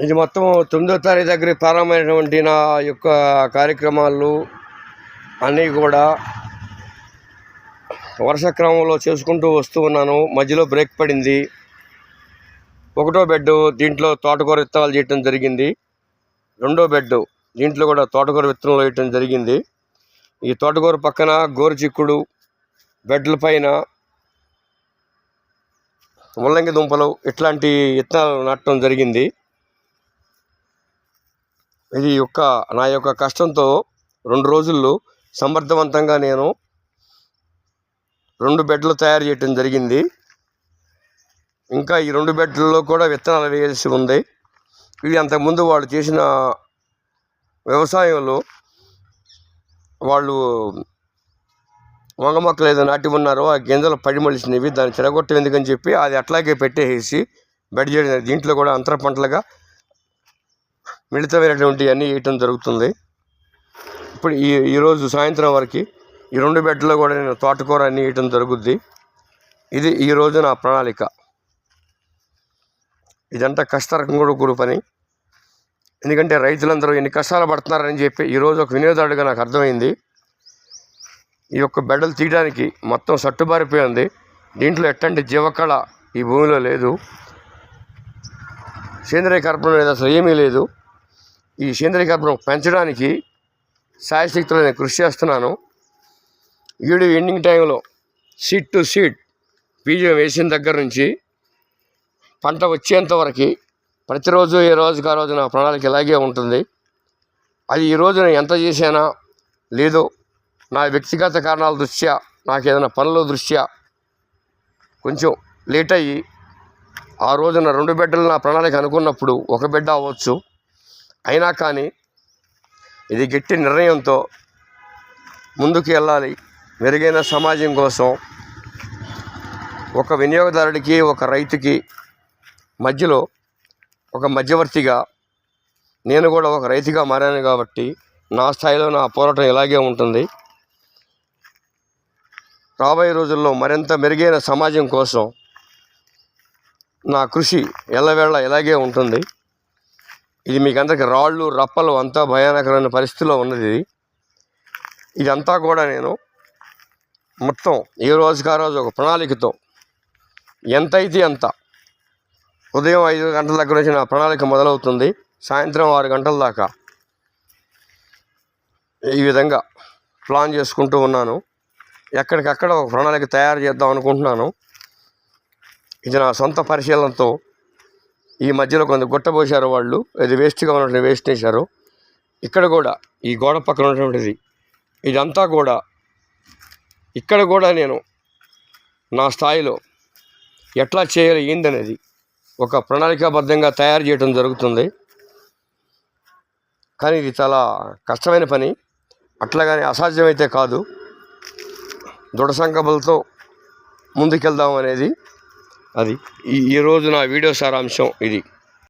ఇది మొత్తం 9వ తారీఖు దగ్గర ప్రారంభమైనటువంటి నా యొక్క కార్యక్రమాలు అన్నీ కూడా వరుస క్రమంలో చేసుకుంటూ వస్తూ ఉన్నాను. మధ్యలో బ్రేక్ పడింది. 1వ బెడ్ దీంట్లో తోటకూర విత్తనాలు చేయటం జరిగింది. 2వ బెడ్ దీంట్లో కూడా తోటకూర విత్తనాలు వేయటం జరిగింది. ఈ తోటకూర పక్కన గోరుచిక్కుడు, బెడ్ల పైన ముల్లంగి దుంపలు ఇట్లాంటి విత్తనాలు నాటడం జరిగింది. ఇది నా యొక్క కష్టంతో 2 రోజుల్లో సమర్థవంతంగా నేను 2 బెడ్లు తయారు చేయటం జరిగింది. ఇంకా ఈ 2 బెడ్లలో కూడా విత్తనాలు వేయాల్సి ఉంది. ఇది అంతకుముందు వాళ్ళు చేసిన వ్యవసాయంలో వాళ్ళు వంగ మొక్కలు ఏదో నాటి ఉన్నారో ఆ గింజలు పడి మలిసినవి, దాన్ని చెడగొట్టం ఎందుకని చెప్పి అది అట్లాగే పెట్టేసి బెడ్ చేయడం. దీంట్లో కూడా అంతర పంటలుగా మిళితమైనటువంటి అన్నీ వేయటం జరుగుతుంది. ఇప్పుడు ఈరోజు సాయంత్రం వరకు ఈ 2 బెడ్లో కూడా నేను తోటకూర అన్నీ వేయటం జరుగుద్ది. ఇది ఈరోజు నా ప్రణాళిక. ఇదంతా కష్టరకంగా కూడు పని. ఎందుకంటే రైతులందరూ ఎన్ని కష్టాలు పడుతున్నారని చెప్పి ఈరోజు ఒక వినియోగదారుడిగా నాకు అర్థమైంది. ఈ యొక్క బెడ్డలు తీయడానికి మొత్తం సట్టుబారిపోయింది. దీంట్లో ఎట్లాంటి జీవకళ ఈ భూమిలో లేదు. సేంద్రియ కర్బనం లేదు, అసలు ఏమీ లేదు. ఈ సేంద్రియ కర్బనం పెంచడానికి శాయశక్తులు నేను కృషి చేస్తున్నాను. వీడియో ఎండింగ్ టైంలో సీడ్ టు సీడ్ బీజం వేసిన దగ్గర నుంచి పంట వచ్చేంత వరకు ప్రతిరోజు ఏ రోజుకి ఆ రోజు నా ప్రణాళిక ఇలాగే ఉంటుంది. అది ఈరోజు నేను ఎంత చేశానా లేదో నా వ్యక్తిగత కారణాల దృష్ట్యా, నాకు ఏదైనా పనుల దృష్ట్యా కొంచెం లేట్ అయ్యి ఆ రోజున 2 బెడ్లు నా ప్రణాళిక అనుకున్నప్పుడు 1 బెడ్ అవ్వచ్చు. అయినా కానీ ఇది గట్టి నిర్ణయంతో ముందుకు వెళ్ళాలి. మెరుగైన సమాజం కోసం ఒక వినియోగదారుడికి, ఒక రైతుకి మధ్యలో ఒక మధ్యవర్తిగా నేను కూడా ఒక రైతుగా మారాను కాబట్టి నా స్థాయిలో నా పోరాటం ఇలాగే ఉంటుంది. రాబోయే రోజుల్లో మరింత మెరుగైన సమాజం కోసం నా కృషి ఎల్లవేళ ఇలాగే ఉంటుంది. ఇది మీకు అందరికీ రాళ్ళు రప్పలు అంతా భయానకరమైన పరిస్థితిలో ఉన్నది. ఇదంతా కూడా నేను మొత్తం ఏ రోజుకి ఆ రోజు ఒక ప్రణాళికతో ఎంతైతే అంత ఉదయం 5 గంటల దగ్గర నుంచి నా ప్రణాళిక మొదలవుతుంది. సాయంత్రం 6 గంటల దాకా ఈ విధంగా ప్లాన్ చేసుకుంటూ ఉన్నాను. ఎక్కడికక్కడ ఒక ప్రణాళిక తయారు చేద్దాం అనుకుంటున్నాను. ఇది నా సొంత పరిశీలనతో ఈ మధ్యలో కొంత గుట్టబోసారు వాళ్ళు, ఇది వేస్ట్గా ఉన్నటువంటి వేస్ట్ వేశారు. ఇక్కడ కూడా ఈ గోడ పక్కన ఉన్నటువంటిది ఇదంతా కూడా ఇక్కడ కూడా నేను నా స్థాయిలో ఎట్లా చేయాలి ఏందనేది ఒక ప్రణాళికాబద్ధంగా తయారు చేయడం జరుగుతుంది. కానీ ఇది చాలా కష్టమైన పని. అట్లాగని అసాధ్యమైతే కాదు. దృఢ సంకల్పంతో ముందుకెళ్దాం అనేది అది ఈరోజు నా వీడియో సారాంశం ఇది.